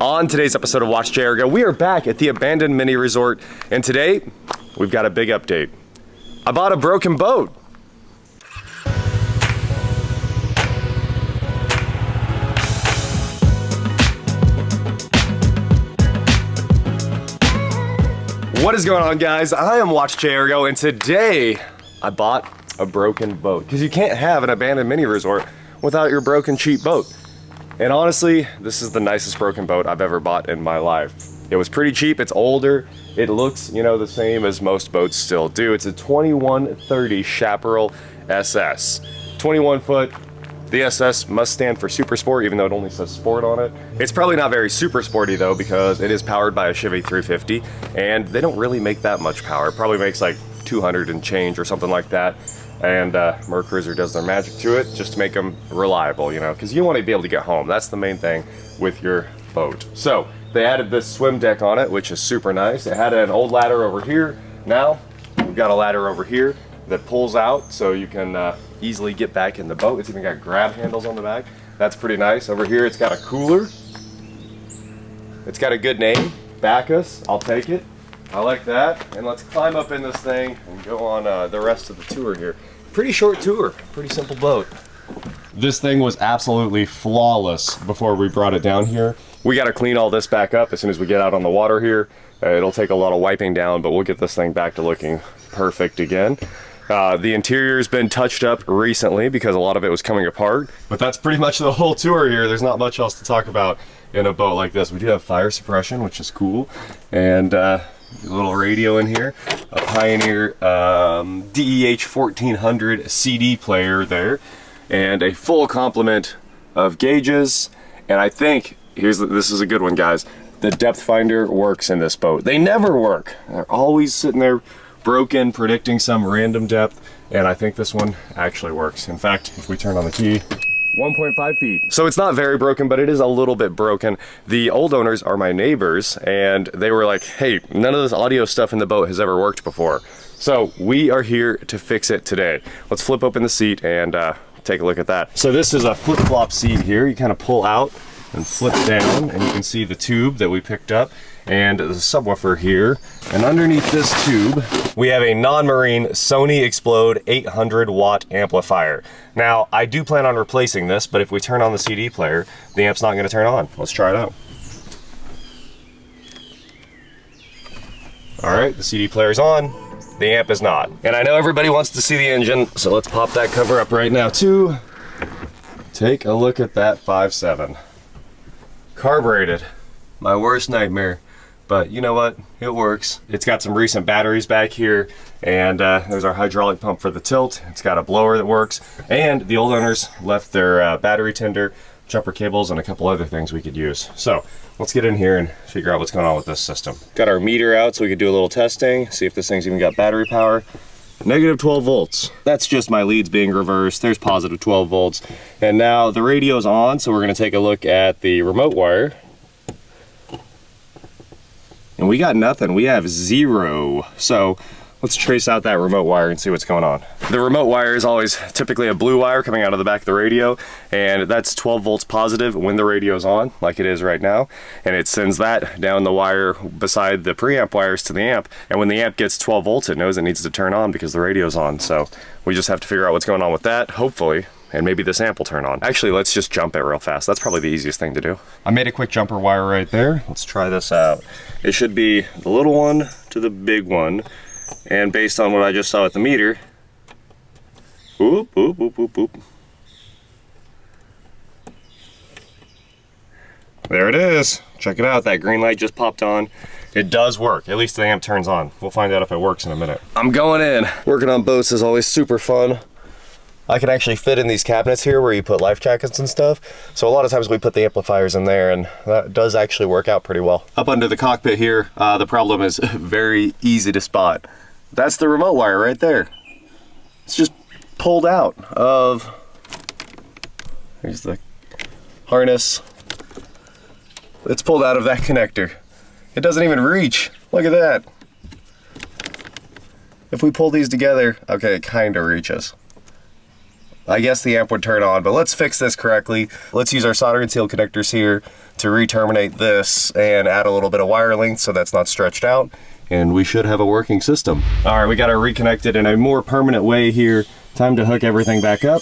On today's episode of WatchJRGo, we are back at the abandoned mini resort, and today we've got a big update. I bought a broken boat. What is going on, guys? I am WatchJRGo, and today I bought a broken boat, because you can't have an abandoned mini resort without your broken cheap boat. And honestly, this is the nicest broken boat I've ever bought in my life. It was pretty cheap, it's older, it looks, the same as most boats still do. It's a 2130 Chaparral SS. 21 foot. The SS must stand for super sport, even though it only says sport on it. It's probably not very super sporty though, because it is powered by a Chevy 350, and they don't really make that much power. It probably makes like 200 and change or something like that. And Mercruiser does their magic to it just to make them reliable, because you want to be able to get home. That's the main thing with your boat. So they added this swim deck on it, which is super nice. It had an old ladder over here. Now we've got a ladder over here that pulls out so you can easily get back in the boat. It's even got grab handles on the back. That's pretty nice. Over here it's got a cooler. It's got a good name, Bacchus. I'll take it. I like that. And let's climb up in this thing and go on the rest of the tour here. Pretty short tour, pretty simple boat. This thing was absolutely flawless before we brought it down here. We got to clean all this back up as soon as we get out on the water here. It'll take a lot of wiping down, but we'll get this thing back to looking perfect again. The interior's been touched up recently because a lot of it was coming apart, but that's pretty much the whole tour here. There's not much else to talk about in a boat like this. We do have fire suppression, which is cool, and a little radio in here, a Pioneer DEH 1400 CD player there, and a full complement of gauges. And I think this is a good one, guys. The depth finder works in this boat. They never work. They're always sitting there broken, predicting some random depth, and I think this one actually works. In fact, if we turn on the key, 1.5 feet. So it's not very broken, but it is a little bit broken. The old owners are my neighbors, and they were like, hey, none of this audio stuff in the boat has ever worked before. So we are here to fix it today. Let's flip open the seat and take a look at that. So this is a flip-flop seat here. You kind of pull out and flip down, and you can see the tube that we picked up and the subwoofer here. And underneath this tube, we have a non-marine Sony Explode 800 watt amplifier. Now, I do plan on replacing this, but if we turn on the CD player, the amp's not going to turn on. Let's try it out. All right, the CD player's on. The amp is not. And I know everybody wants to see the engine, so let's pop that cover up right now too. Take a look at that 5.7. Carbureted. My worst nightmare. But you know what? It works. It's got some recent batteries back here, and there's our hydraulic pump for the tilt. It's got a blower that works, and the old owners left their battery tender, jumper cables, and a couple other things we could use. So let's get in here and figure out what's going on with this system. Got our meter out so we could do a little testing, see if this thing's even got battery power. Negative 12 volts. That's just my leads being reversed. There's positive 12 volts. And now the radio's on, so we're going to take a look at the remote wire. And we got nothing. We have 0. So let's trace out that remote wire and see what's going on. The remote wire is always typically a blue wire coming out of the back of the radio, and that's 12 volts positive when the radio's on, like it is right now. And it sends that down the wire beside the preamp wires to the amp. And when the amp gets 12 volts, it knows it needs to turn on because the radio's on. So we just have to figure out what's going on with that, hopefully. And maybe this amp will turn on. Actually, let's just jump it real fast. That's probably the easiest thing to do. I made a quick jumper wire right there. Let's try this out. It should be the little one to the big one. And based on what I just saw at the meter, boop, boop, boop, boop, boop. There it is. Check it out. That green light just popped on. It does work. At least the amp turns on. We'll find out if it works in a minute. I'm going in. Working on boats is always super fun. I can actually fit in these cabinets here where you put life jackets and stuff. So a lot of times we put the amplifiers in there, and that does actually work out pretty well. Up under the cockpit here, the problem is very easy to spot. That's the remote wire right there. It's just pulled out of, here's the harness. It's pulled out of that connector. It doesn't even reach. Look at that. If we pull these together, okay, it kind of reaches. I guess the amp would turn on, but let's fix this correctly. Let's use our solder and seal connectors here to re-terminate this and add a little bit of wire length so that's not stretched out, and we should have a working system. All right, we got to reconnect it in a more permanent way here. Time to hook everything back up,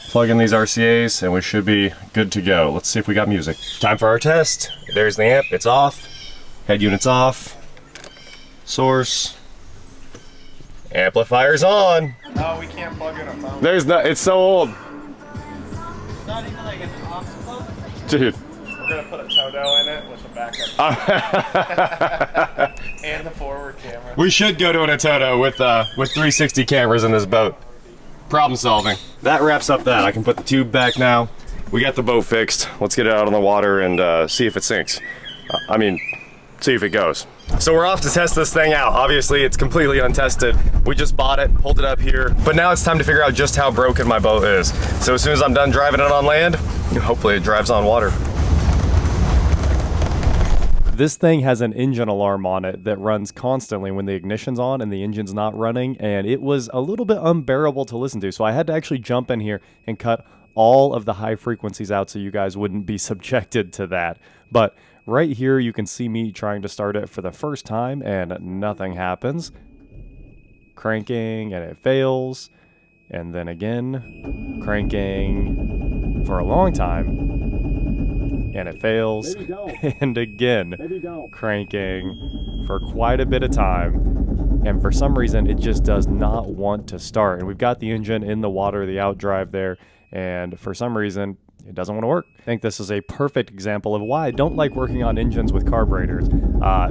plug in these RCAs, and we should be good to go. Let's see if we got music. Time for our test. There's the amp, it's off. Head unit's off. Source. Amplifier's on. No, we can't plug in a phone. There's no, it's so old. Not even like an aux plug? Dude. We're gonna put a Toto in it with a backup. And the forward camera. We should go to an Toto with 360 cameras in this boat. Problem solving. That wraps up that. I can put the tube back now. We got the boat fixed. Let's get it out on the water and see if it sinks. I mean, see if it goes. So we're off to test this thing out. Obviously, it's completely untested. We just bought it, pulled it up here, but now it's time to figure out just how broken my boat is. So as soon as I'm done driving it on land, hopefully it drives on water. This thing has an engine alarm on it that runs constantly when the ignition's on and the engine's not running, and it was a little bit unbearable to listen to. So I had to actually jump in here and cut all of the high frequencies out so you guys wouldn't be subjected to that. But right here, you can see me trying to start it for the first time and nothing happens. Cranking and it fails. And then again, cranking for a long time and it fails. And again, cranking for quite a bit of time. And for some reason, it just does not want to start. And we've got the engine in the water, the outdrive there. And for some reason, it doesn't want to work. I think this is a perfect example of why I don't like working on engines with carburetors.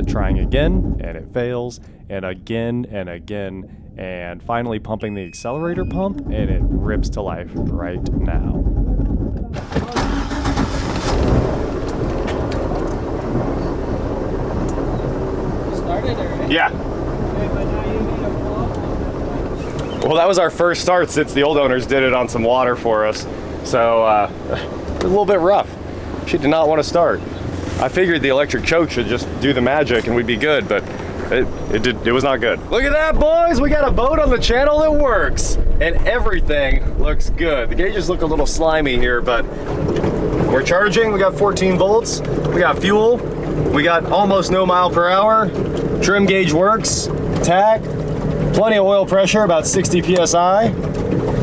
Trying again, and it fails, and again, and finally pumping the accelerator pump, and it rips to life right now. Started already? Yeah. Okay, but now you need a plug. Well, that was our first start since the old owners did it on some water for us. So, it was a little bit rough. She did not want to start. I figured the electric choke should just do the magic and we'd be good, but it was not good. Look at that, boys! We got a boat on the channel that works! And everything looks good. The gauges look a little slimy here, but we're charging. We got 14 volts. We got fuel. We got almost no mile per hour. Trim gauge works. Tack. Plenty of oil pressure, about 60 PSI.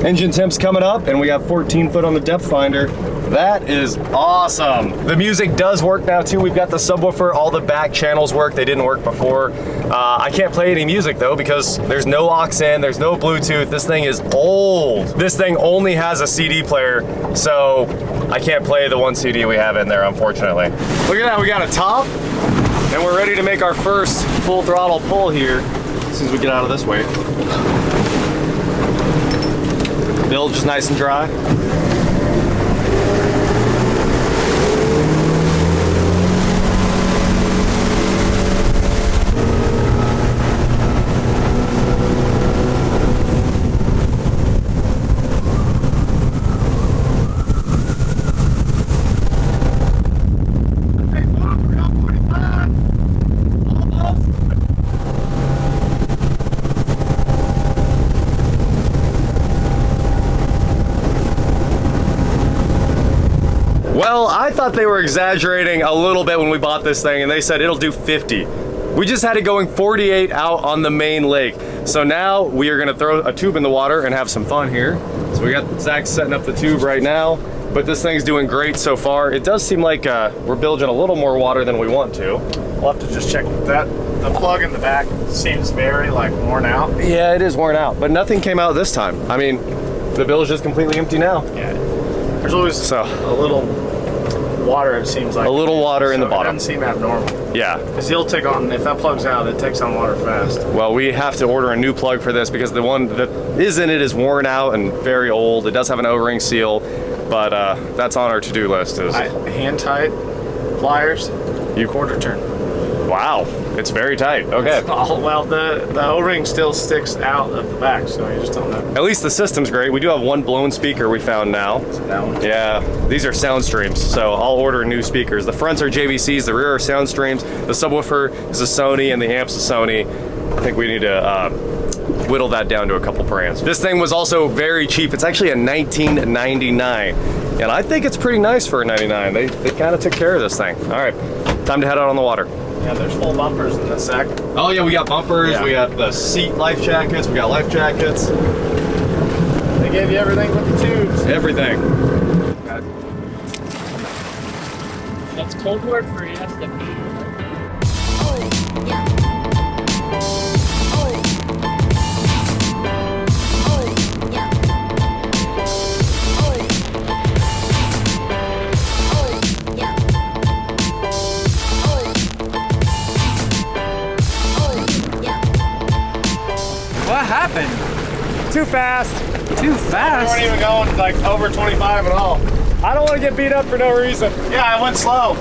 Engine temp's coming up, and we got 14 foot on the depth finder. That is awesome. The music does work now too. We've got the subwoofer, all the back channels work. They didn't work before. I can't play any music though because there's no aux in, there's no Bluetooth. This thing is old. This thing only has a CD player, so I can't play the one CD we have in there, unfortunately. Look at that, we got a top, and we're ready to make our first full throttle pull here as soon as we get out of this way. Bilge is nice and dry. Well, I thought they were exaggerating a little bit when we bought this thing, and they said it'll do 50. We just had it going 48 out on the main lake. So now we are gonna throw a tube in the water and have some fun here. So we got Zach setting up the tube right now, but this thing's doing great so far. It does seem like we're bilging a little more water than we want to. We'll have to just check that. The plug in the back seems very like worn out. Yeah, it is worn out, but nothing came out this time. I mean, the bilge is completely empty now. Yeah. There's always a little water, it seems like. A little water in the bottom. It doesn't seem abnormal. Yeah. Because he'll take on, if that plugs out, it takes on water fast. Well, we have to order a new plug for this because the one that is in it is worn out and very old. It does have an O-ring seal, but that's on our to-do list. Hand tight, pliers, quarter turn. Wow, it's very tight. Okay. Well, the O-ring still sticks out of the back, so you just don't know. At least the system's great. We do have one blown speaker we found now. That one? Yeah, these are Soundstreams, so I'll order new speakers. The fronts are JVCs, the rear are Soundstreams, the subwoofer is a Sony, and the amp's a Sony. I think we need to whittle that down to a couple brands. This thing was also very cheap. It's actually a $19.99, and I think it's pretty nice for a $99. They kind of took care of this thing. All right, time to head out on the water. Yeah, there's full bumpers in this sec. Oh yeah, we got bumpers, Yeah. we got the seat life jackets, we got life jackets. They gave you everything with the tubes. Everything. That's cold word for ESFP. Oh, yeah. Oh. Oh, yeah. Oh. Oh, yeah. Oh, yeah. What happened? Too fast. Too We fast? weren't even going like over 25 at all. I don't want to get beat up for no reason. Yeah, I went slow.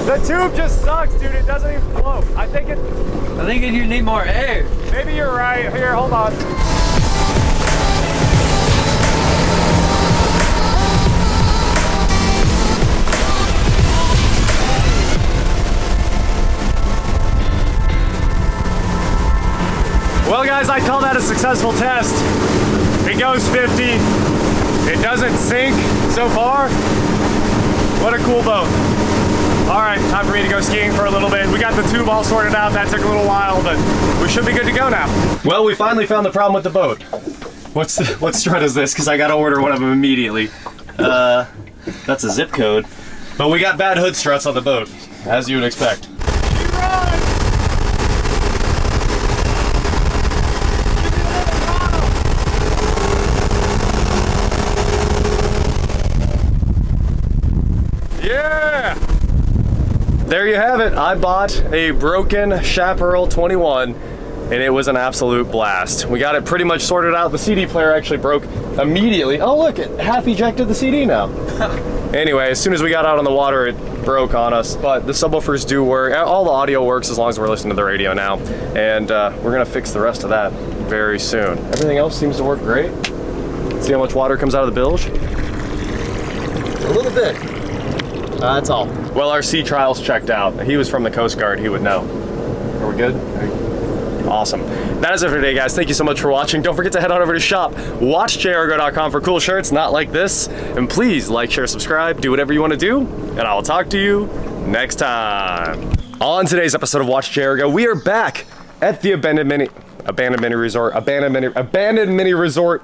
The tube just sucks, dude. It doesn't even flow. I think You need more air. maybe you're right. Here, hold on. Well, guys, I call that a successful test. It goes 50. It doesn't sink so far. What a cool boat. All right, time for me to go skiing for a little bit. We got the tube all sorted out. That took a little while, but we should be good to go now. Well, we finally found the problem with the boat. What strut is this? Because I got to order one of them immediately. That's a zip code. But we got bad hood struts on the boat, as you would expect. Yeah! There you have it. I bought a broken Chaparral 21 and it was an absolute blast. We got it pretty much sorted out. The CD player actually broke immediately. Oh look, it half ejected the CD now. Anyway, as soon as we got out on the water, it broke on us. But the subwoofers do work. All the audio works as long as we're listening to the radio now. And we're gonna fix the rest of that very soon. Everything else seems to work great. See how much water comes out of the bilge? A little bit. That's all. Well, our sea trials checked out. He was from the Coast Guard, he would know. Are we good? Awesome. That is it for today, guys. Thank you so much for watching. Don't forget to head on over to shop, WatchJRGo.com for cool shirts not like this. And please like, share, subscribe, do whatever you want to do, and I will talk to you next time. On today's episode of WatchJRGo, we are back at the abandoned mini resort.